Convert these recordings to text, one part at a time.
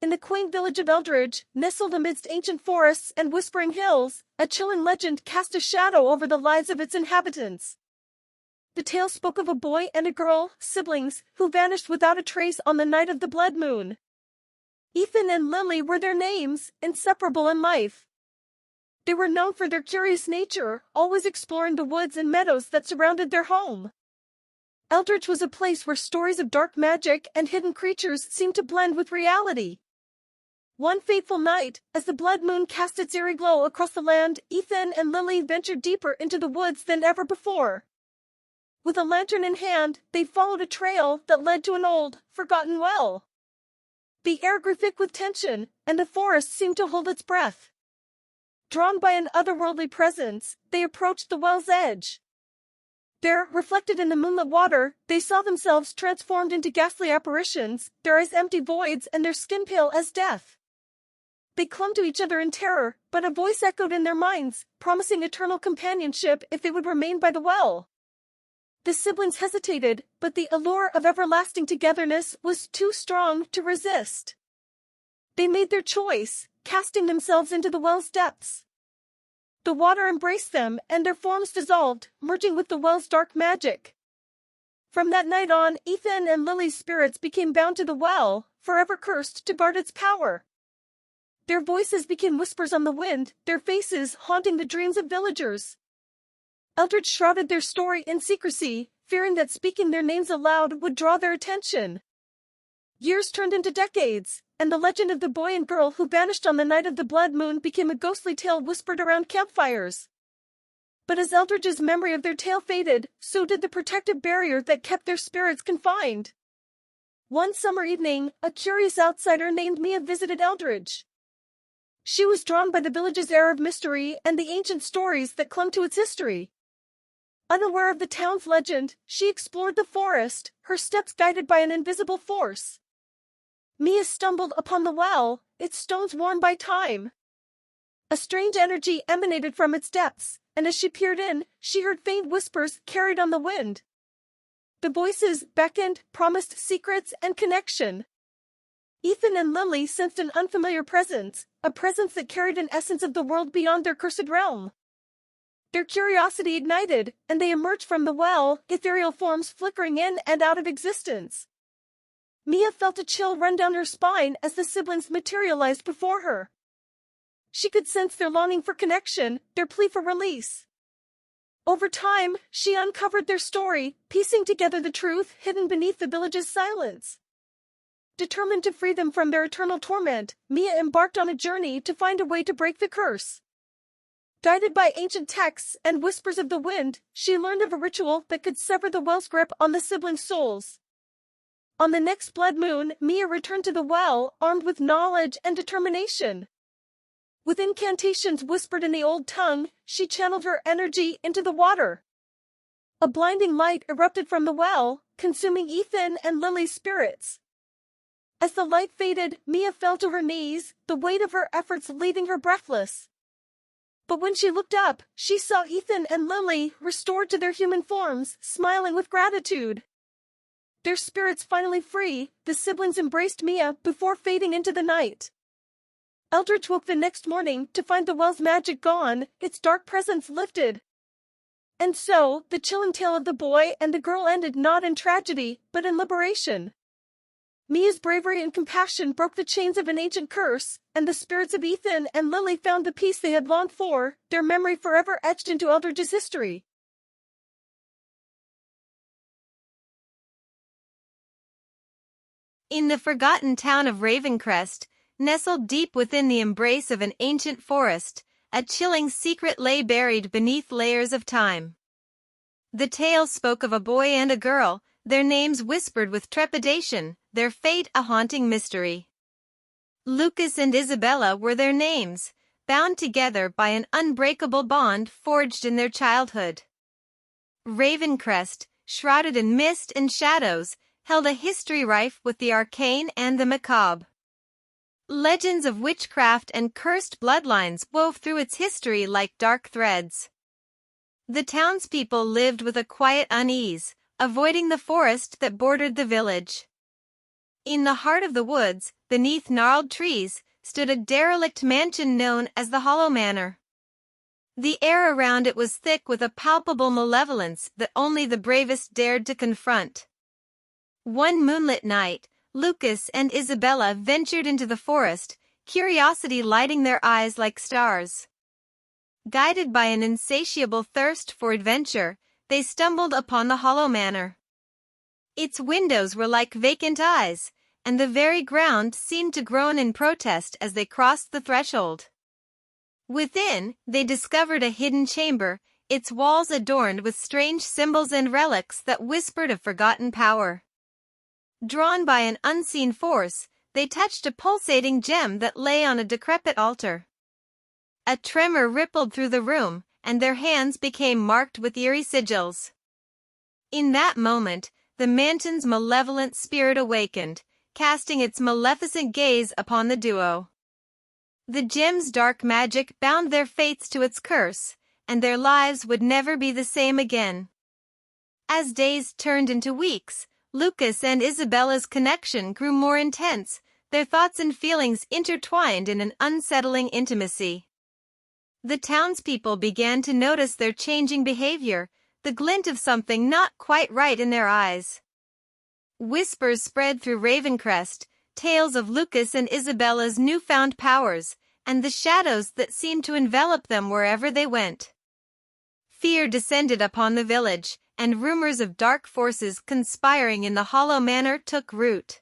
In the quaint village of Eldridge, nestled amidst ancient forests and whispering hills, a chilling legend cast a shadow over the lives of its inhabitants. The tale spoke of a boy and a girl, siblings, who vanished without a trace on the night of the blood moon. Ethan and Lily were their names, inseparable in life. They were known for their curious nature, always exploring the woods and meadows that surrounded their home. Eldridge was a place where stories of dark magic and hidden creatures seemed to blend with reality. One fateful night, as the blood moon cast its eerie glow across the land, Ethan and Lily ventured deeper into the woods than ever before. With a lantern in hand, they followed a trail that led to an old, forgotten well. The air grew thick with tension, and the forest seemed to hold its breath. Drawn by an otherworldly presence, they approached the well's edge. There, reflected in the moonlit water, they saw themselves transformed into ghastly apparitions, their eyes empty voids and their skin pale as death. They clung to each other in terror, but a voice echoed in their minds, promising eternal companionship if they would remain by the well. The siblings hesitated, but the allure of everlasting togetherness was too strong to resist. They made their choice, casting themselves into the well's depths. The water embraced them, and their forms dissolved, merging with the well's dark magic. From that night on, Ethan and Lily's spirits became bound to the well, forever cursed to guard its power. Their voices became whispers on the wind, their faces haunting the dreams of villagers. Eldridge shrouded their story in secrecy, fearing that speaking their names aloud would draw their attention. Years turned into decades, and the legend of the boy and girl who vanished on the night of the blood moon became a ghostly tale whispered around campfires. But as Eldridge's memory of their tale faded, so did the protective barrier that kept their spirits confined. One summer evening, a curious outsider named Mia visited Eldridge. She was drawn by the village's air of mystery and the ancient stories that clung to its history. Unaware of the town's legend, she explored the forest, her steps guided by an invisible force. Mia stumbled upon the well, its stones worn by time. A strange energy emanated from its depths, and as she peered in, she heard faint whispers carried on the wind. The voices beckoned, promised secrets and connection. Ethan and Lily sensed an unfamiliar presence, a presence that carried an essence of the world beyond their cursed realm. Their curiosity ignited, and they emerged from the well, ethereal forms flickering in and out of existence. Mia felt a chill run down her spine as the siblings materialized before her. She could sense their longing for connection, their plea for release. Over time, she uncovered their story, piecing together the truth hidden beneath the village's silence. Determined to free them from their eternal torment, Mia embarked on a journey to find a way to break the curse. Guided by ancient texts and whispers of the wind, she learned of a ritual that could sever the well's grip on the siblings' souls. On the next blood moon, Mia returned to the well, armed with knowledge and determination. With incantations whispered in the old tongue, she channeled her energy into the water. A blinding light erupted from the well, consuming Ethan and Lily's spirits. As the light faded, Mia fell to her knees, the weight of her efforts leaving her breathless. But when she looked up, she saw Ethan and Lily restored to their human forms, smiling with gratitude. Their spirits finally free, the siblings embraced Mia before fading into the night. Eldridge woke the next morning to find the well's magic gone, its dark presence lifted. And so, the chilling tale of the boy and the girl ended not in tragedy, but in liberation. Mia's bravery and compassion broke the chains of an ancient curse, and the spirits of Ethan and Lily found the peace they had longed for, their memory forever etched into Eldridge's history. In the forgotten town of Ravencrest, nestled deep within the embrace of an ancient forest, a chilling secret lay buried beneath layers of time. The tale spoke of a boy and a girl, their names whispered with trepidation, their fate a haunting mystery. Lucas and Isabella were their names, bound together by an unbreakable bond forged in their childhood. Ravencrest, shrouded in mist and shadows, held a history rife with the arcane and the macabre. Legends of witchcraft and cursed bloodlines wove through its history like dark threads. The townspeople lived with a quiet unease, avoiding the forest that bordered the village. In the heart of the woods, beneath gnarled trees, stood a derelict mansion known as the Hollow Manor. The air around it was thick with a palpable malevolence that only the bravest dared to confront. One moonlit night, Lucas and Isabella ventured into the forest, curiosity lighting their eyes like stars. Guided by an insatiable thirst for adventure, they stumbled upon the Hollow Manor. Its windows were like vacant eyes, and the very ground seemed to groan in protest as they crossed the threshold. Within, they discovered a hidden chamber, its walls adorned with strange symbols and relics that whispered of forgotten power. Drawn by an unseen force, they touched a pulsating gem that lay on a decrepit altar. A tremor rippled through the room, and their hands became marked with eerie sigils. In that moment, the mansion's malevolent spirit awakened, casting its maleficent gaze upon the duo. The gem's dark magic bound their fates to its curse, and their lives would never be the same again. As days turned into weeks, Lucas and Isabella's connection grew more intense, their thoughts and feelings intertwined in an unsettling intimacy. The townspeople began to notice their changing behavior, the glint of something not quite right in their eyes. Whispers spread through Ravencrest, tales of Lucas and Isabella's newfound powers, and the shadows that seemed to envelop them wherever they went. Fear descended upon the village, and rumors of dark forces conspiring in the Hollow Manor took root.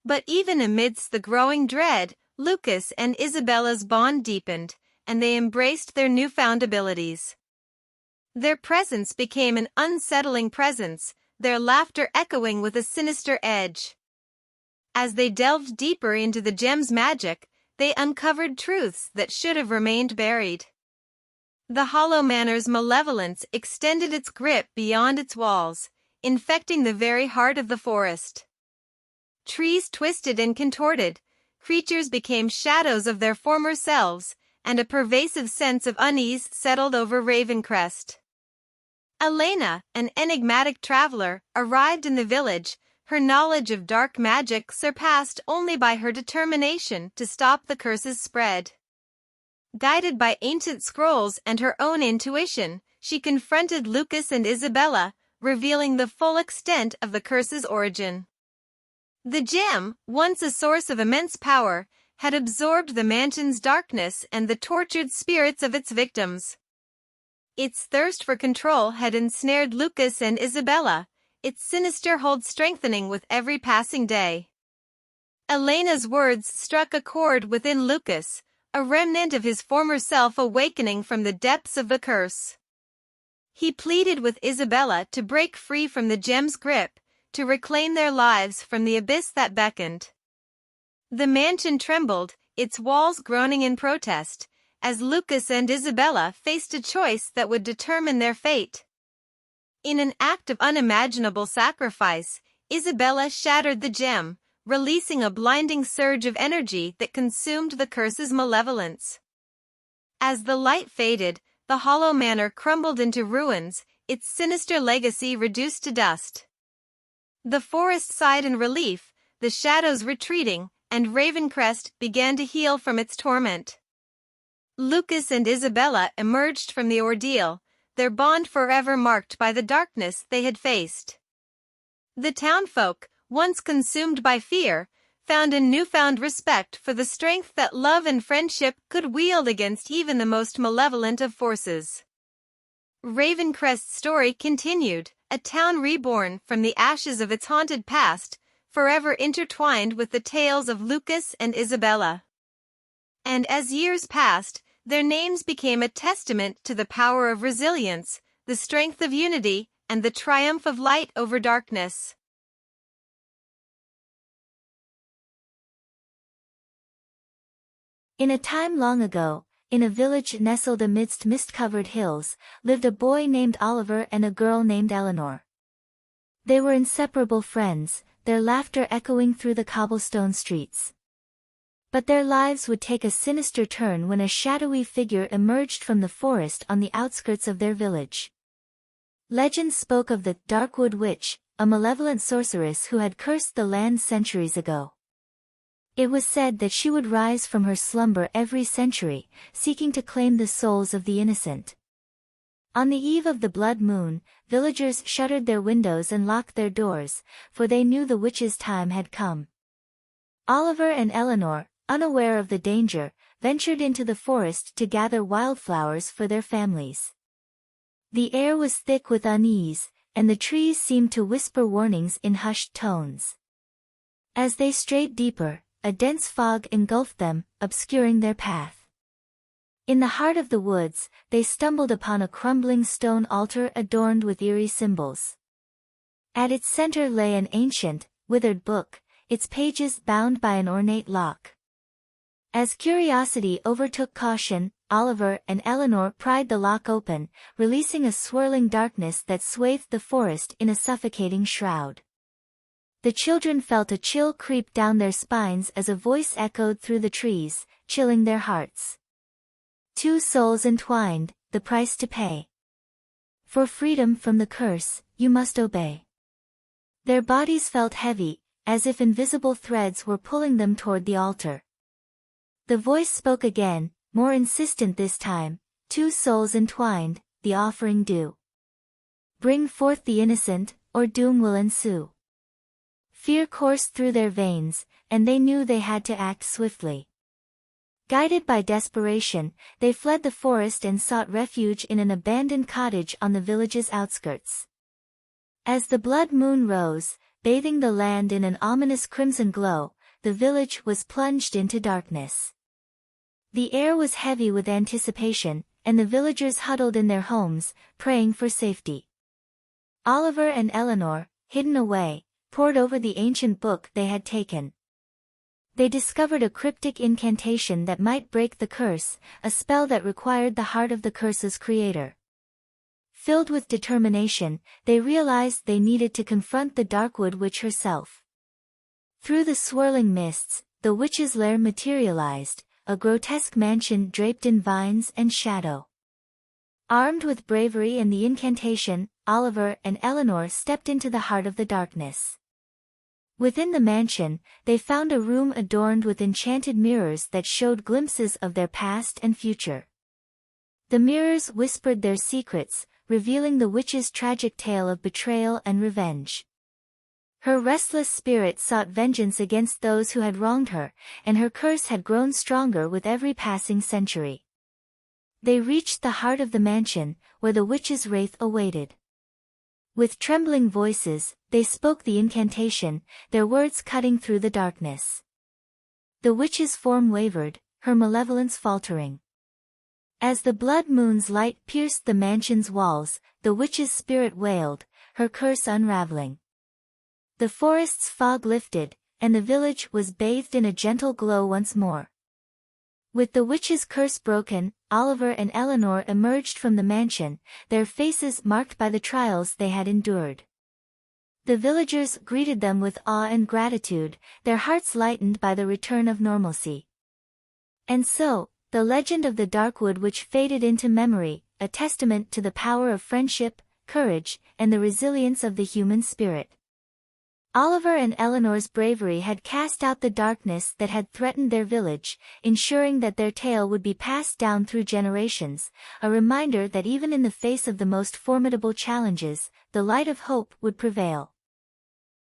But even amidst the growing dread, Lucas and Isabella's bond deepened, and they embraced their newfound abilities. Their presence became an unsettling presence, their laughter echoing with a sinister edge. As they delved deeper into the gem's magic, they uncovered truths that should have remained buried. The Hollow Manor's malevolence extended its grip beyond its walls, infecting the very heart of the forest. Trees twisted and contorted, creatures became shadows of their former selves, and a pervasive sense of unease settled over Ravencrest. Elena, an enigmatic traveler, arrived in the village, her knowledge of dark magic surpassed only by her determination to stop the curse's spread. Guided by ancient scrolls and her own intuition, she confronted Lucas and Isabella, revealing the full extent of the curse's origin. The gem, once a source of immense power, had absorbed the mansion's darkness and the tortured spirits of its victims. Its thirst for control had ensnared Lucas and Isabella, its sinister hold strengthening with every passing day. Elena's words struck a chord within Lucas, a remnant of his former self awakening from the depths of the curse. He pleaded with Isabella to break free from the gem's grip, to reclaim their lives from the abyss that beckoned. The mansion trembled, its walls groaning in protest, as Lucas and Isabella faced a choice that would determine their fate. In an act of unimaginable sacrifice, Isabella shattered the gem, releasing a blinding surge of energy that consumed the curse's malevolence. As the light faded, the Hollow Manor crumbled into ruins, its sinister legacy reduced to dust. The forest sighed in relief, the shadows retreating, and Ravencrest began to heal from its torment. Lucas and Isabella emerged from the ordeal, their bond forever marked by the darkness they had faced. The townfolk, once consumed by fear, found a newfound respect for the strength that love and friendship could wield against even the most malevolent of forces. Ravencrest's story continued, a town reborn from the ashes of its haunted past, forever intertwined with the tales of Lucas and Isabella. And as years passed, their names became a testament to the power of resilience, the strength of unity, and the triumph of light over darkness. In a time long ago, in a village nestled amidst mist-covered hills, lived a boy named Oliver and a girl named Eleanor. They were inseparable friends, their laughter echoing through the cobblestone streets. But their lives would take a sinister turn when a shadowy figure emerged from the forest on the outskirts of their village. Legends spoke of the Darkwood Witch, a malevolent sorceress who had cursed the land centuries ago. It was said that she would rise from her slumber every century, seeking to claim the souls of the innocent. On the eve of the blood moon, villagers shuttered their windows and locked their doors, for they knew the witch's time had come. Oliver and Eleanor, unaware of the danger, ventured into the forest to gather wildflowers for their families. The air was thick with unease, and the trees seemed to whisper warnings in hushed tones. As they strayed deeper, a dense fog engulfed them, obscuring their path. In the heart of the woods, they stumbled upon a crumbling stone altar adorned with eerie symbols. At its center lay an ancient, withered book, its pages bound by an ornate lock. As curiosity overtook caution, Oliver and Eleanor pried the lock open, releasing a swirling darkness that swathed the forest in a suffocating shroud. The children felt a chill creep down their spines as a voice echoed through the trees, chilling their hearts. 2 souls entwined, the price to pay. For freedom from the curse, you must obey. Their bodies felt heavy, as if invisible threads were pulling them toward the altar. The voice spoke again, more insistent this time, 2 souls entwined, the offering due. Bring forth the innocent, or doom will ensue. Fear coursed through their veins, and they knew they had to act swiftly. Guided by desperation, they fled the forest and sought refuge in an abandoned cottage on the village's outskirts. As the blood moon rose, bathing the land in an ominous crimson glow, the village was plunged into darkness. The air was heavy with anticipation, and the villagers huddled in their homes, praying for safety. Oliver and Eleanor, hidden away, pored over the ancient book they had taken. They discovered a cryptic incantation that might break the curse, a spell that required the heart of the curse's creator. Filled with determination, they realized they needed to confront the Darkwood Witch herself. Through the swirling mists, the witch's lair materialized, a grotesque mansion draped in vines and shadow. Armed with bravery and the incantation, Oliver and Eleanor stepped into the heart of the darkness. Within the mansion, they found a room adorned with enchanted mirrors that showed glimpses of their past and future. The mirrors whispered their secrets, revealing the witch's tragic tale of betrayal and revenge. Her restless spirit sought vengeance against those who had wronged her, and her curse had grown stronger with every passing century. They reached the heart of the mansion, where the witch's wraith awaited. With trembling voices, they spoke the incantation, their words cutting through the darkness. The witch's form wavered, her malevolence faltering. As the blood moon's light pierced the mansion's walls, the witch's spirit wailed, her curse unraveling. The forest's fog lifted, and the village was bathed in a gentle glow once more. With the witch's curse broken, Oliver and Eleanor emerged from the mansion, their faces marked by the trials they had endured. The villagers greeted them with awe and gratitude, their hearts lightened by the return of normalcy. And so, the legend of the Darkwood Witch faded into memory, a testament to the power of friendship, courage, and the resilience of the human spirit. Oliver and Eleanor's bravery had cast out the darkness that had threatened their village, ensuring that their tale would be passed down through generations, a reminder that even in the face of the most formidable challenges, the light of hope would prevail.